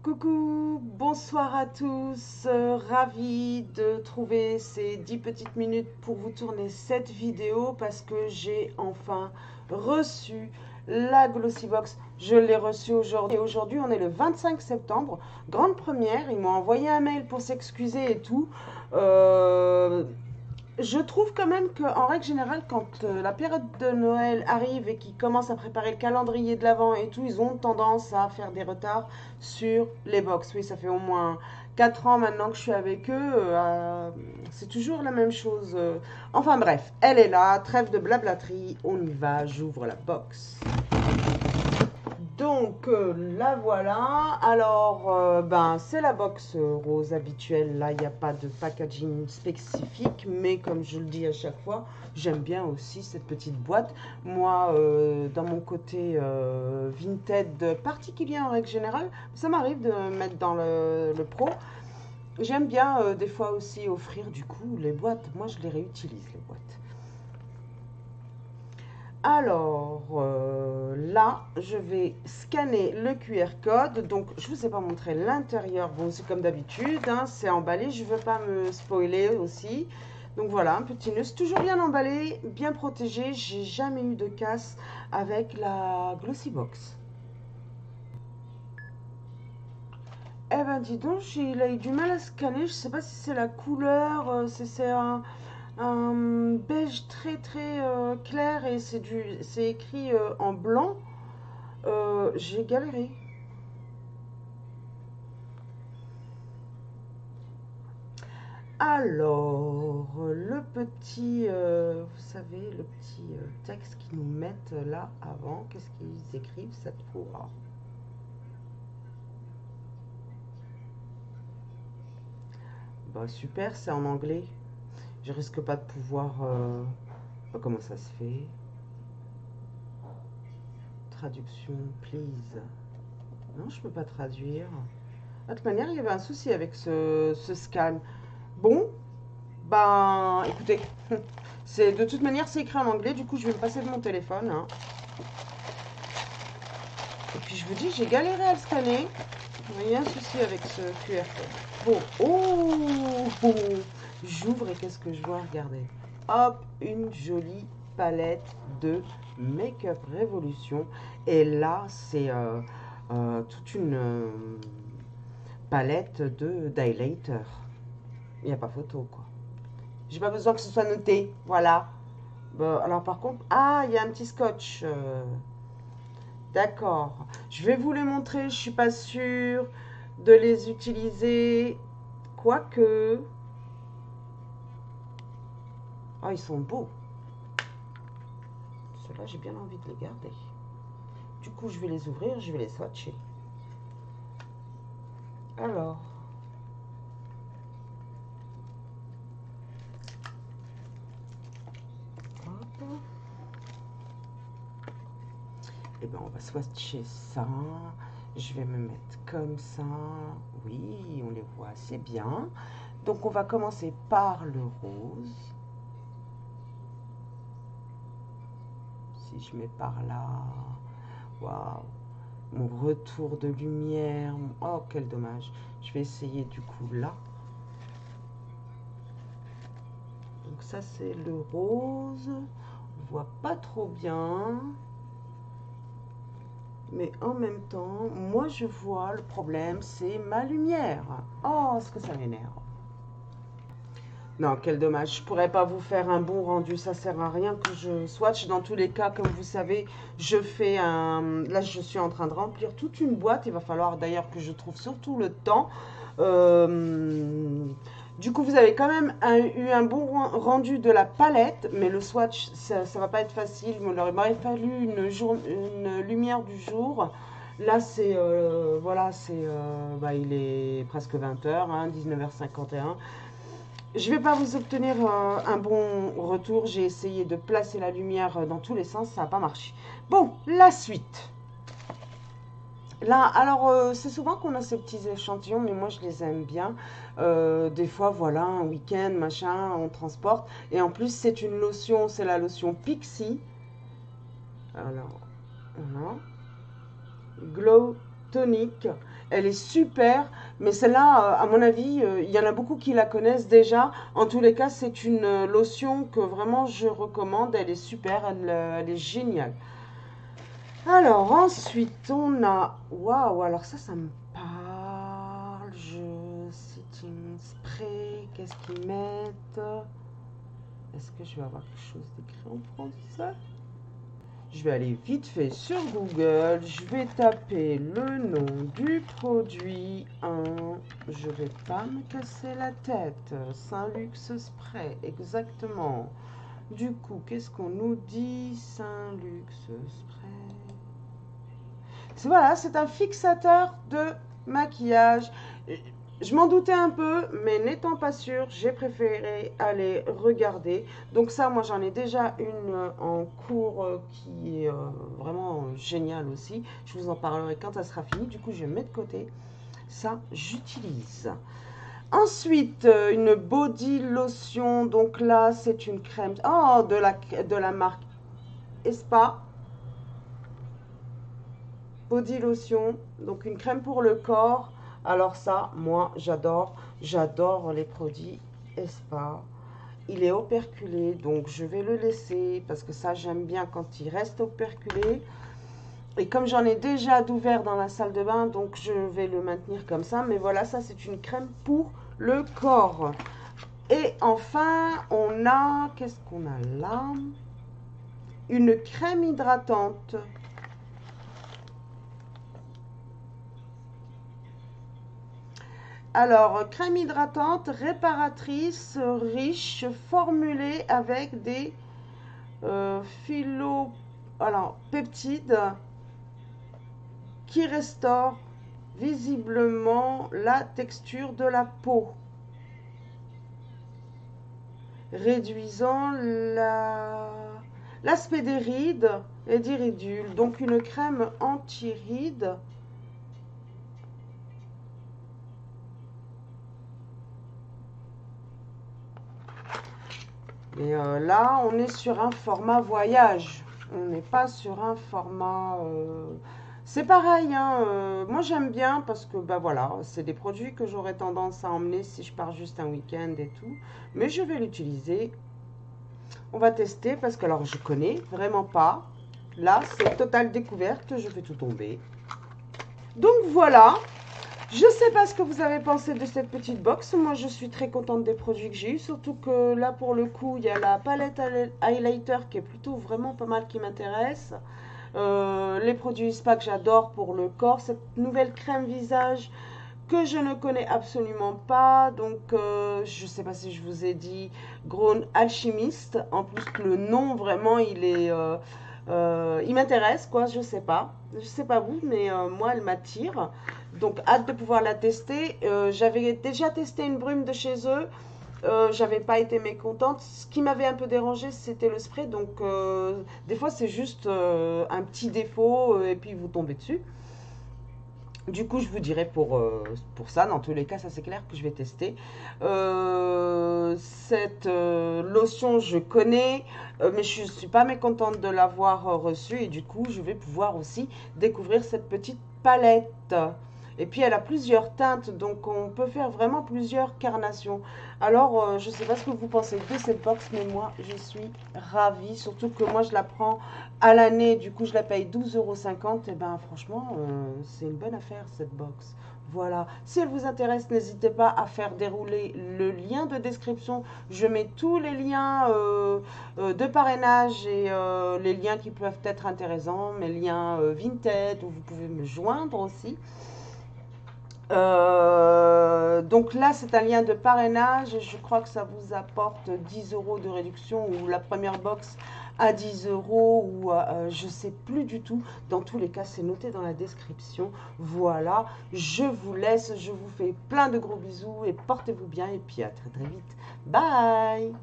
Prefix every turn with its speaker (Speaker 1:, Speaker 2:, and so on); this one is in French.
Speaker 1: Coucou, bonsoir à tous, ravi de trouver ces 10 petites minutes pour vous tourner cette vidéo parce que j'ai enfin reçu la Glossybox. Je l'ai reçue aujourd'hui et aujourd'hui on est le 25 septembre, grande première, ils m'ont envoyé un mail pour s'excuser et tout. Euh, je trouve quand même qu'en règle générale, quand la période de Noël arrive et qu'ils commencent à préparer le calendrier de l'Avent et tout, ils ont tendance à faire des retards sur les box. Oui, ça fait au moins 4 ans maintenant que je suis avec eux. C'est toujours la même chose. Enfin bref, elle est là, trêve de blablaterie, on y va, j'ouvre la box. Donc la voilà. Alors c'est la box rose habituelle. Là il n'y a pas de packaging spécifique, mais comme je le dis à chaque fois, j'aime bien aussi cette petite boîte. Moi, dans mon côté Vinted particulier en règle générale, ça m'arrive de mettre dans le pro. J'aime bien des fois aussi offrir du coup les boîtes. Moi je les réutilise les boîtes. Alors là, je vais scanner le QR code. Donc, je ne vous ai pas montré l'intérieur. Bon, c'est comme d'habitude, hein, c'est emballé. Je ne veux pas me spoiler aussi. Donc voilà, un petit nœud. C'est toujours bien emballé, bien protégé. J'ai jamais eu de casse avec la Glossybox. Eh ben, dis donc, il a eu du mal à scanner. Je ne sais pas si c'est la couleur, c'est un beige très clair et c'est écrit en blanc. J'ai galéré. Alors, le petit, vous savez, le petit texte qu'ils nous mettent là avant, qu'est-ce qu'ils écrivent cette fois? Bah super, c'est en anglais. Je risque pas de pouvoir. Comment ça se fait? Traduction, please. Non, je peux pas traduire. De toute manière, il y avait un souci avec ce scan. Bon, ben, écoutez, de toute manière, c'est écrit en anglais. Du coup, je vais me passer de mon téléphone, hein. Et puis, je vous dis, j'ai galéré à le scanner. Il y a un souci avec ce QR code. Bon, oh, j'ouvre et qu'est-ce que je vois? Regardez. Hop, une jolie palette de Make-up Révolution. Et là, c'est toute une palette de d'highlighter. Il n'y a pas photo, quoi. J'ai pas besoin que ce soit noté. Voilà. Bon, alors, par contre, ah, il y a un petit scotch. D'accord. Je vais vous les montrer. Je suis pas sûre de les utiliser. Quoique. Ah, ils sont beaux. Ceux-là, j'ai bien envie de les garder. Du coup, je vais les ouvrir, je vais les swatcher. Alors. Hop. Et ben, on va swatcher ça. Je vais me mettre comme ça. Oui, on les voit assez bien. Donc, on va commencer par le rose. Si je mets par là. Waouh! Mon retour de lumière. Oh, quel dommage. Je vais essayer du coup là. Donc ça, c'est le rose. On voit pas trop bien. Mais en même temps, moi je vois le problème, c'est ma lumière. Oh, ce que ça m'énerve. Non, quel dommage. Je pourrais pas vous faire un bon rendu. Ça sert à rien que je swatch. Dans tous les cas, comme vous savez, je fais un. Là, je suis en train de remplir toute une boîte. Il va falloir d'ailleurs que je trouve surtout le temps. Du coup, vous avez quand même eu un bon rendu de la palette, mais le swatch, ça va pas être facile. Il m'aurait fallu une lumière du jour. Là, c'est voilà, il est presque 20h, hein, 19h51. Je vais pas vous obtenir un bon retour. J'ai essayé de placer la lumière dans tous les sens, ça n'a pas marché. Bon, la suite. Là, alors, c'est souvent qu'on a ces petits échantillons, mais moi, je les aime bien. Des fois, voilà, un week-end, machin, on transporte. Et en plus, c'est une lotion, c'est la lotion Pixie. Alors, voilà. Glow tonique. Elle est super, mais celle-là, à mon avis, il y en a beaucoup qui la connaissent déjà. En tous les cas, c'est une lotion que vraiment je recommande. Elle est super, elle est géniale. Alors, ensuite, on a... Waouh, alors ça me parle. Sitting spray, qu'est-ce qu'ils mettent? Est-ce que je vais avoir quelque chose d'écrit en français? Je vais aller vite fait sur Google. Je vais taper le nom du produit. Je vais pas me casser la tête. Saint-Luxe Spray, exactement. Du coup, qu'est-ce qu'on nous dit? Saint-Luxe Spray. Voilà, c'est un fixateur de maquillage. Je m'en doutais un peu, mais n'étant pas sûre, j'ai préféré aller regarder. Donc ça, moi, j'en ai déjà une en cours qui est vraiment géniale aussi. Je vous en parlerai quand ça sera fini. Du coup, je mets de côté. Ça, j'utilise. Ensuite, une body lotion. Donc là, c'est une crème de la marque Espa. Body lotion. Donc une crème pour le corps. Alors ça, moi, j'adore les produits Espa. Il est operculé, donc je vais le laisser parce que ça, j'aime bien quand il reste operculé. Et comme j'en ai déjà d'ouvert dans la salle de bain, donc je vais le maintenir comme ça. Mais voilà, ça, c'est une crème pour le corps. Et enfin, on a, qu'est-ce qu'on a là? Une crème hydratante. Alors, crème hydratante, réparatrice, riche, formulée avec des peptides qui restaurent visiblement la texture de la peau, réduisant l'aspect des rides et des ridules. Donc, une crème anti-rides. Et là, on est sur un format voyage. On n'est pas sur un format... C'est pareil, hein, moi j'aime bien parce que, bah voilà, c'est des produits que j'aurais tendance à emmener si je pars juste un week-end et tout. Mais je vais l'utiliser. On va tester parce que, alors, je connais vraiment pas. Là, c'est totale découverte, je fais tout tomber. Donc voilà. Je ne sais pas ce que vous avez pensé de cette petite box. Moi, je suis très contente des produits que j'ai eu. Surtout que là, pour le coup, il y a la palette highlighter qui est plutôt vraiment pas mal, qui m'intéresse. Les produits Spa que j'adore pour le corps. Cette nouvelle crème visage que je ne connais absolument pas. Donc, je ne sais pas si je vous ai dit Grown Alchemist. En plus, le nom, vraiment, il est... il m'intéresse, quoi, je sais pas. Je sais pas vous, mais moi, elle m'attire. Donc, hâte de pouvoir la tester. J'avais déjà testé une brume de chez eux. J'avais pas été mécontente. Ce qui m'avait un peu dérangé, c'était le spray. Donc, des fois, c'est juste un petit défaut et puis vous tombez dessus. Du coup, je vous dirai pour ça. Dans tous les cas, ça c'est clair que je vais tester. Cette lotion, je connais, mais je ne suis pas mécontente de l'avoir reçue. Et du coup, je vais pouvoir aussi découvrir cette petite palette. Et puis, elle a plusieurs teintes, donc on peut faire vraiment plusieurs carnations. Alors, je ne sais pas ce que vous pensez de cette box, mais moi, je suis ravie. Surtout que moi, je la prends à l'année, du coup, je la paye 12,50 €. Et ben, franchement, c'est une bonne affaire, cette box. Voilà. Si elle vous intéresse, n'hésitez pas à faire dérouler le lien de description. Je mets tous les liens de parrainage et les liens qui peuvent être intéressants, mes liens Vinted, où vous pouvez me joindre aussi. Donc là, c'est un lien de parrainage. Je crois que ça vous apporte 10 € de réduction ou la première box à 10 € ou je ne sais plus du tout. Dans tous les cas, c'est noté dans la description. Voilà, je vous laisse. Je vous fais plein de gros bisous et portez-vous bien. Et puis à très très vite. Bye!